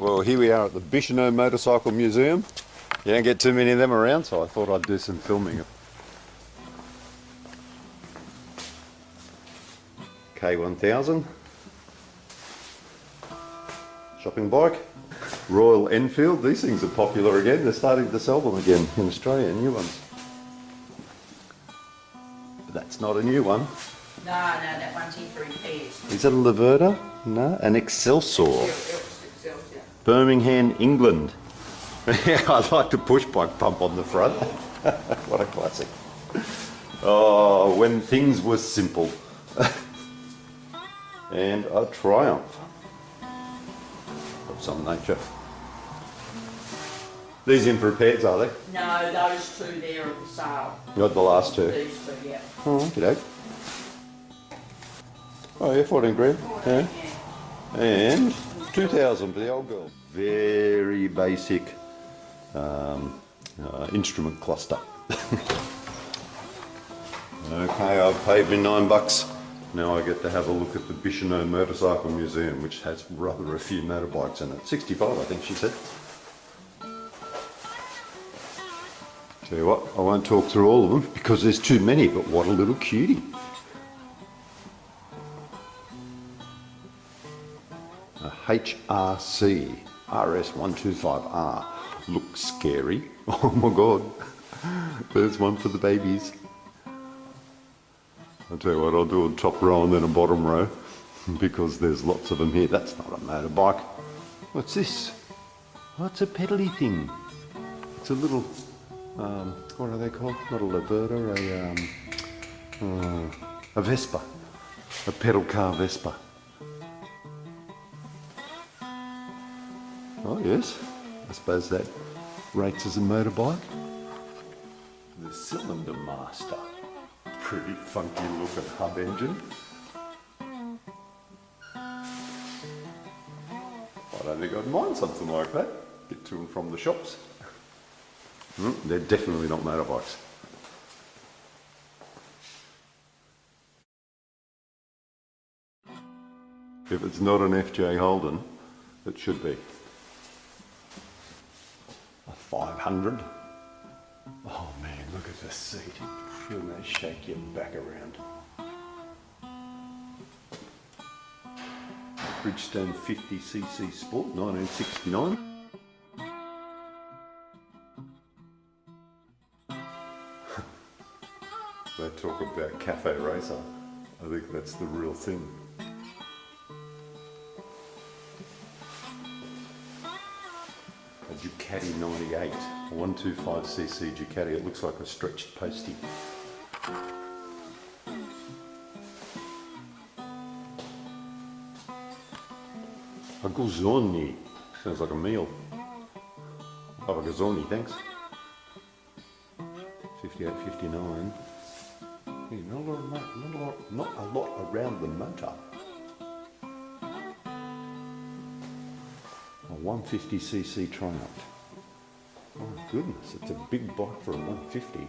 Well, here we are at the Bicheno Motorcycle Museum. You don't get too many of them around, so I thought I'd do some filming. K1000 shopping bike. Royal Enfield, these things are popular again. They're starting to sell them again in Australia, new ones. But that's not a new one. No, that one's in 3 pairs. Is it a Laverda? No, an Excelsior. Excelsior. Birmingham, England. I like the push bike pump on the front. What a classic. Oh, when things were simple. And a Triumph of some nature. These in repairs, are they? No, those two there are for sale. Not the last two? These two, yeah. Oh, okay. Oh yeah, 14 grand. 14, Yeah. yeah. And 2,000 for the old girl. Very basic instrument cluster. Okay, I've paid me $9. Now I get to have a look at the Bicheno Motorcycle Museum, which has rather a few motorbikes in it. 65, I think she said. Tell you what, I won't talk through all of them because there's too many, but what a little cutie. A HRC RS125R. Looks scary. Oh my god. There's one for the babies. I'll tell you what, I'll do a top row and then a bottom row because there's lots of them here. That's not a motorbike. What's this? Oh, it's a pedally thing. It's a little, what are they called? Not a Laverda, a Vespa. A pedal car Vespa. Oh yes, I suppose that rates as a motorbike. The Cylinder Master. Pretty funky looking hub engine. I don't think I'd mind something like that. Get to and from the shops. They're definitely not motorbikes. If it's not an FJ Holden, it should be. A 500. Oh man, look at the seat. Feel that shake your back around. Bridgestone 50cc Sport, 1969. They talk about cafe racer. I think that's the real thing. A Ducati 98, a 125cc Ducati. It looks like a stretched postie. A Guzzoni. Sounds like a meal. Have a Guzzoni, thanks. 58, 59. Yeah, not a lot around the motor. A 150cc Triumph. Oh goodness, it's a big bike for a 150.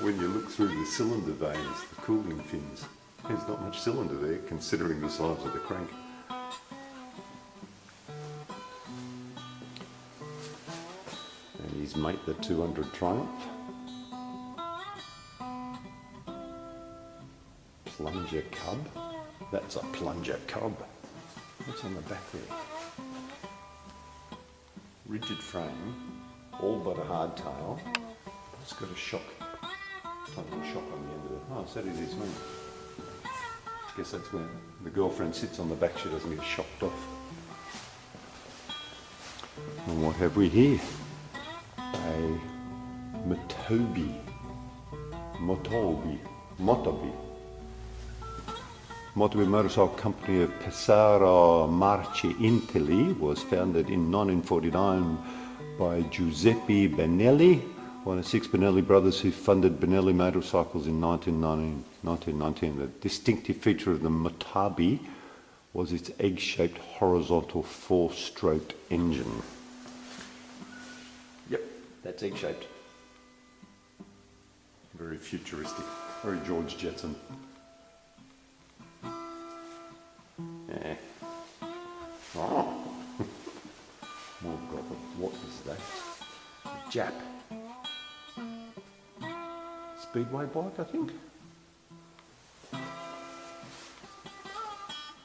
When you look through the cylinder vanes, the cooling fins, there's not much cylinder there considering the size of the crank. And his mate, the 200 Triumph. Plunger Cub. That's a Plunger Cub. What's on the back there? Rigid frame, all but a hardtail. It's got a shock, tiny shock on the end of it. Oh, so does this one. I guess that's where the girlfriend sits on the back, she doesn't get shocked off. And what have we here? A Motobi Motorcycle Company of Pesaro Marche Italy was founded in 1949 by Giuseppe Benelli, one of 6 Benelli brothers who funded Benelli Motorcycles in 1919. The distinctive feature of the Motobi was its egg-shaped horizontal 4-stroked engine. Yep, that's egg-shaped. Very futuristic, very George Jetson. Yeah. Oh. What is that? Jap. Speedway bike, I think.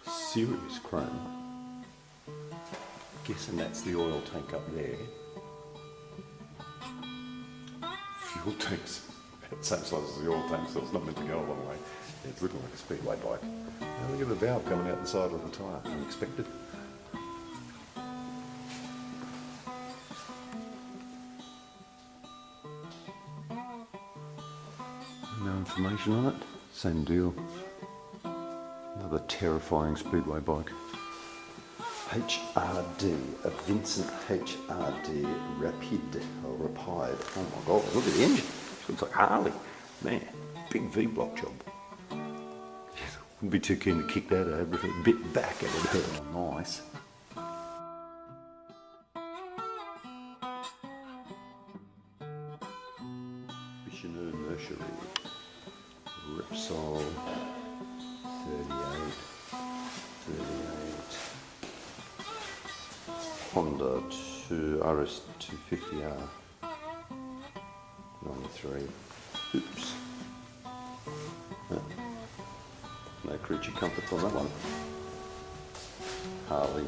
Serious chrome. Guessing that's the oil tank up there. Fuel tanks about the same size as the oil tank, so it's not meant to go a long way. Yeah, it's looking like a speedway bike. Now look at the valve coming out the side of the tyre, unexpected. No information on it, same deal. Another terrifying speedway bike. HRD, a Vincent HRD Rapide, or Rapide. Oh my god, look at the engine. It looks like Harley. Man, big V-block job. Wouldn't be too keen to kick that over, a bit back and it hurt. Oh, nice. Bicheno Nursery. Repsol 38. Honda RS 250R 93. Oops. No creature comforts on that one. Harley,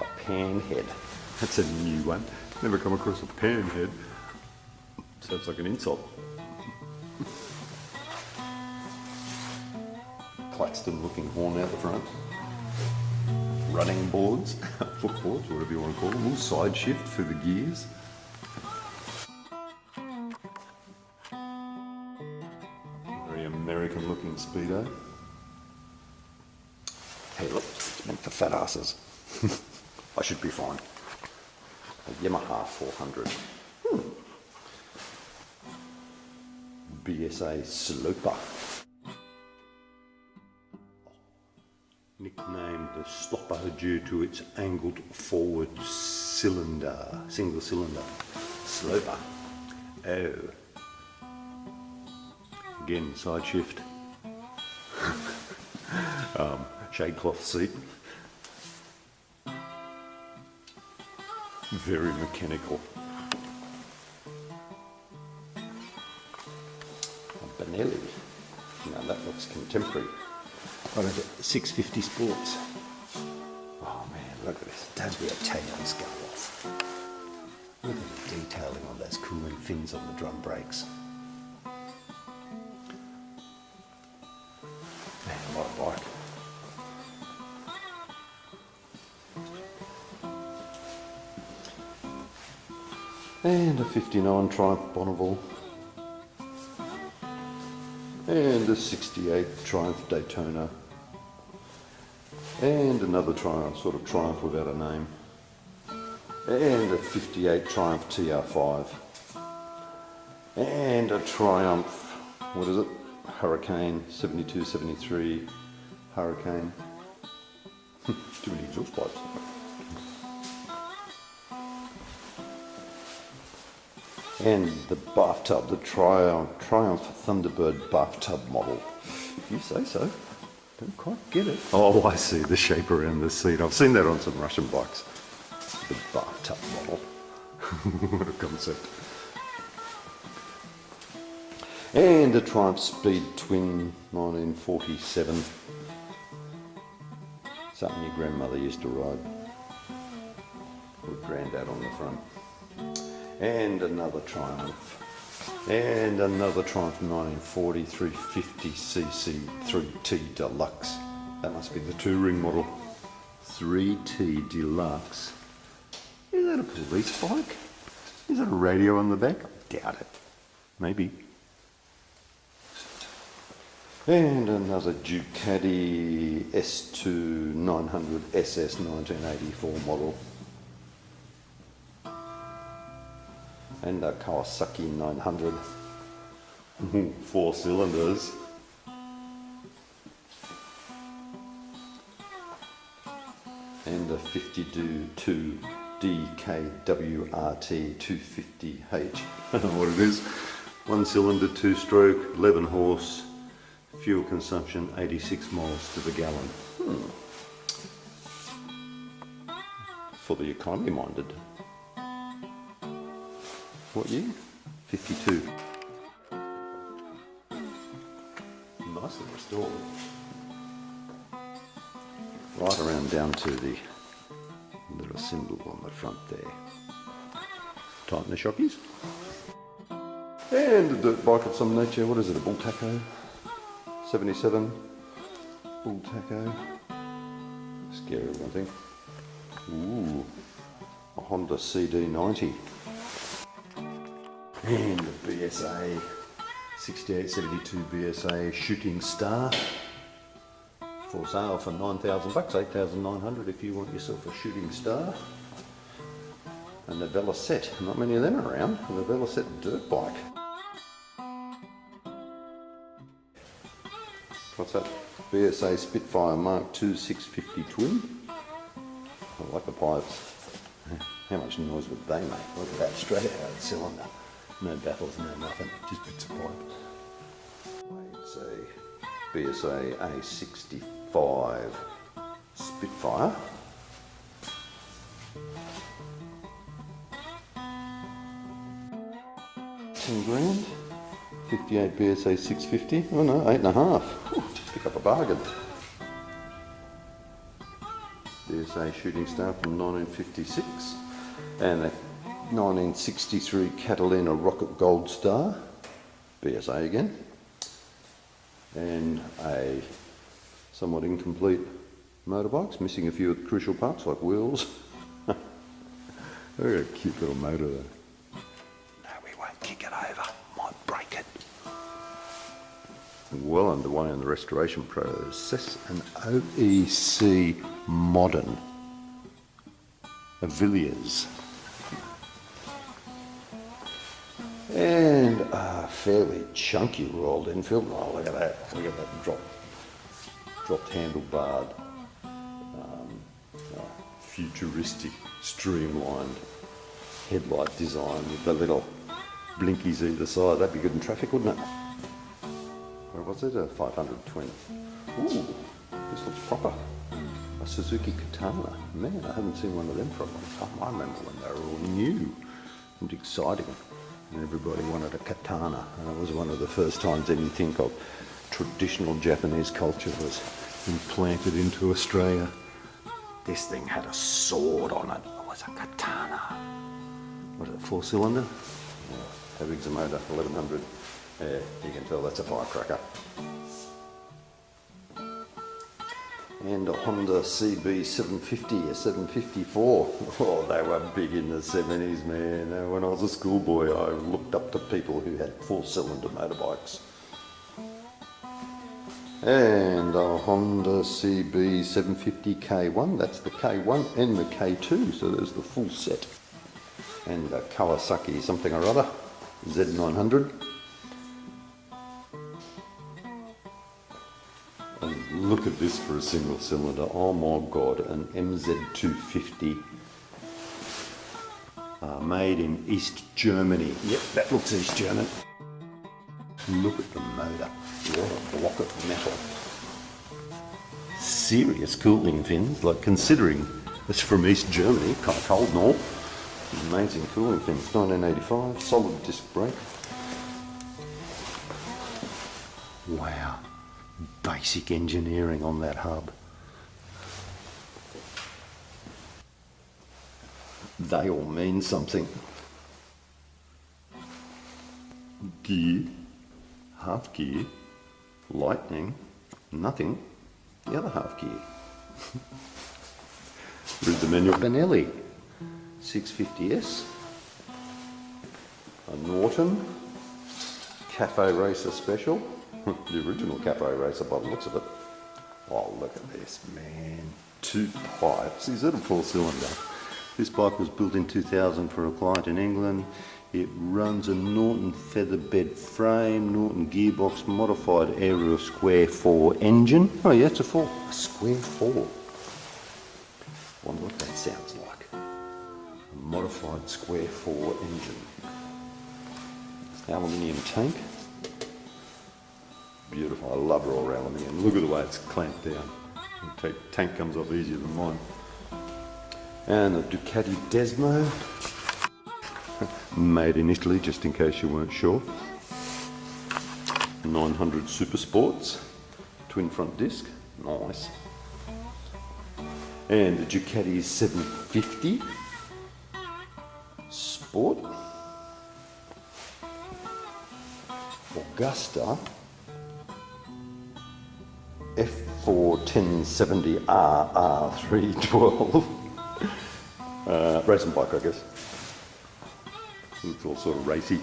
a panhead. That's a new one. Never come across a panhead. Sounds like an insult. Claxton looking horn out the front. Running boards, footboards, whatever you want to call them, all side shift for the gears. Very American looking speedo. Hey look, it's meant for fat asses. I should be fine. A Yamaha 400. BSA Sloper. Nicknamed the Slopper due to its angled forward cylinder, single cylinder. Sloper. Oh. Again, side shift. Shade cloth seat. Very mechanical. A Benelli. Now that looks contemporary. What is it? 650 Sports. Oh man, look at this. Don't be a tail's go off. Look at the detailing on those cooling fins on the drum brakes. Man, what a bike. And a 59 Triumph Bonneville. And a 68 Triumph Daytona. And another Triumph, sort of Triumph without a name. And a 58 Triumph TR5. And a Triumph, what is it? Hurricane, 72, 73 Hurricane. Too many exhaust pipes. And the bathtub, the Triumph Thunderbird bathtub model. If you say so. Don't quite get it. Oh, I see the shape around the seat. I've seen that on some Russian bikes. The bathtub model. What a concept. And a Triumph Speed Twin 1947. Something your grandmother used to ride. With Grandad on the front. And another Triumph. And another Triumph 1940 350cc 3T Deluxe. That must be the touring model. 3T Deluxe. Is that a police bike? Is that a radio on the back? I doubt it. Maybe. And another Ducati S2 900 SS 1984 model. And a Kawasaki 900, 4 cylinders. And a 52 DKWRT 250H. I don't know what it is. 1 cylinder, 2 stroke, 11 horse, fuel consumption 86 miles to the gallon. For the economy minded. What year? 52. Nicely restored. Right around down to the little symbol on the front there. Tighten the shockies. And a dirt bike of some nature. What is it, a bull taco? 77. Bull taco. Scary one thing. Ooh, a Honda CD90. And a BSA 6872 BSA Shooting Star. For sale for $9,000, 8,900 if you want yourself a Shooting Star. And the Velocette, not many of them around. And the Velocette dirt bike. What's that? BSA Spitfire Mark II 650 twin. I like the pipes. How much noise would they make? Look at that, straight out of the cylinder. No baffles, no nothing, just bits of pipe. It's a BSA A65 Spitfire. $10,000. 58 BSA 650. Oh no, 8.5. Ooh, pick up a bargain. BSA Shooting Star from 1956. And a 1963 Catalina Rocket Gold Star. BSA again. And a somewhat incomplete motorbikes, missing a few of the crucial parts like wheels. Look at a cute little motor there. No, we won't kick it over. Might break it. Well underway in the restoration process. An OEC Modern Villiers. And a fairly chunky Royal Enfield. Oh, look at that. Look at that dropped handlebarred, futuristic, streamlined headlight design with the little blinkies either side. That'd be good in traffic, wouldn't it? Or was it a 500 twin? Ooh, this looks proper. A Suzuki Katana. Man, I haven't seen one of them for a long time. I remember when they were all new and exciting. And everybody wanted a katana. And it was one of the first times anything of traditional Japanese culture was implanted into Australia. This thing had a sword on it. It was a katana. What is it, 4-cylinder? Yeah. How big's the motor? 1100. Yeah, you can tell that's a firecracker. And a Honda CB 750, a 754. Oh, they were big in the 70s, man. When I was a schoolboy, I looked up to people who had 4-cylinder motorbikes. And a Honda CB 750 K1, that's the K1 and the K2, so there's the full set. And a Kawasaki something or other, Z900. And look at this for a single cylinder, oh my god, an MZ250 made in East Germany. Yep, that looks East German. Look at the motor, what a block of metal. Serious cooling fins, like considering it's from East Germany, kind of cold and all. Amazing cooling fins, 1985, solid disc brake. Wow, basic engineering on that hub. They all mean something. Gear, half gear, lightning, nothing, the other half gear. Read the manual. Benelli 650S, a Norton Cafe Racer Special, the original Cafe Racer by the looks of it. Oh, look at this, man. 2 pipes. Is it a 4-cylinder? This bike was built in 2000 for a client in England. It runs a Norton featherbed frame, Norton gearbox, modified aerial square 4 engine. Oh yeah, it's a square 4. Wonder what that sounds like. A modified square 4 engine. Aluminium tank. Beautiful, I love raw aluminium. Look at the way it's clamped down. The tank comes off easier than mine. And a Ducati Desmo. made in Italy, just in case you weren't sure. 900 Super Sports, twin front disc, nice. And the Ducati 750 Sport. Augusta F41070RR312 racing bike, I guess. Looks all sort of racy.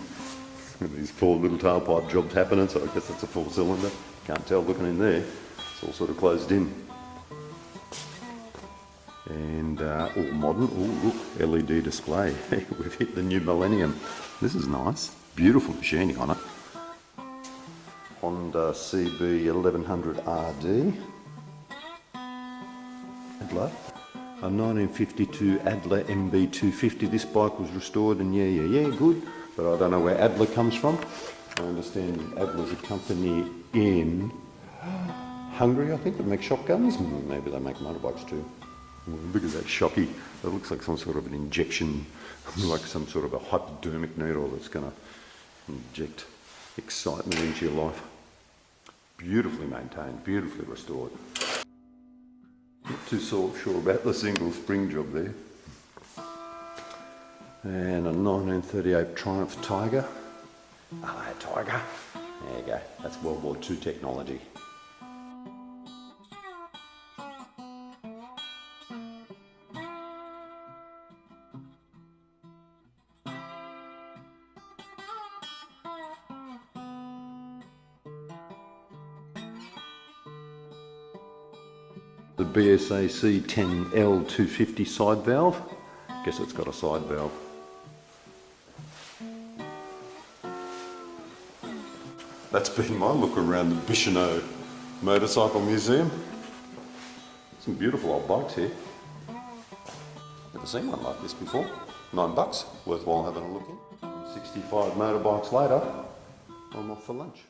And these 4 little tailpipe jobs happening, so I guess that's a 4-cylinder. Can't tell looking in there. It's all sort of closed in. And all modern. Oh, look, LED display. We've hit the new millennium. This is nice. Beautiful machining on it. Honda CB 1100 RD. Adler. A 1952 Adler MB250. This bike was restored, and yeah, good. But I don't know where Adler comes from. I understand Adler's a company in Hungary, I think, that makes shotguns. Maybe they make motorbikes too. Look at that shocky. It looks like some sort of an injection, like some sort of a hypodermic needle that's going to inject excitement into your life. Beautifully maintained, beautifully restored. Not too sure about the single spring job there. And a 1938 Triumph Tiger. Hello, Tiger. There you go. That's World War II technology. The BSAC 10L 250 side valve. Guess it's got a side valve. That's been my look around the Bicheno Motorcycle Museum. Some beautiful old bikes here. Never seen one like this before. $9, worthwhile having a look in. 65 motorbikes later, I'm off for lunch.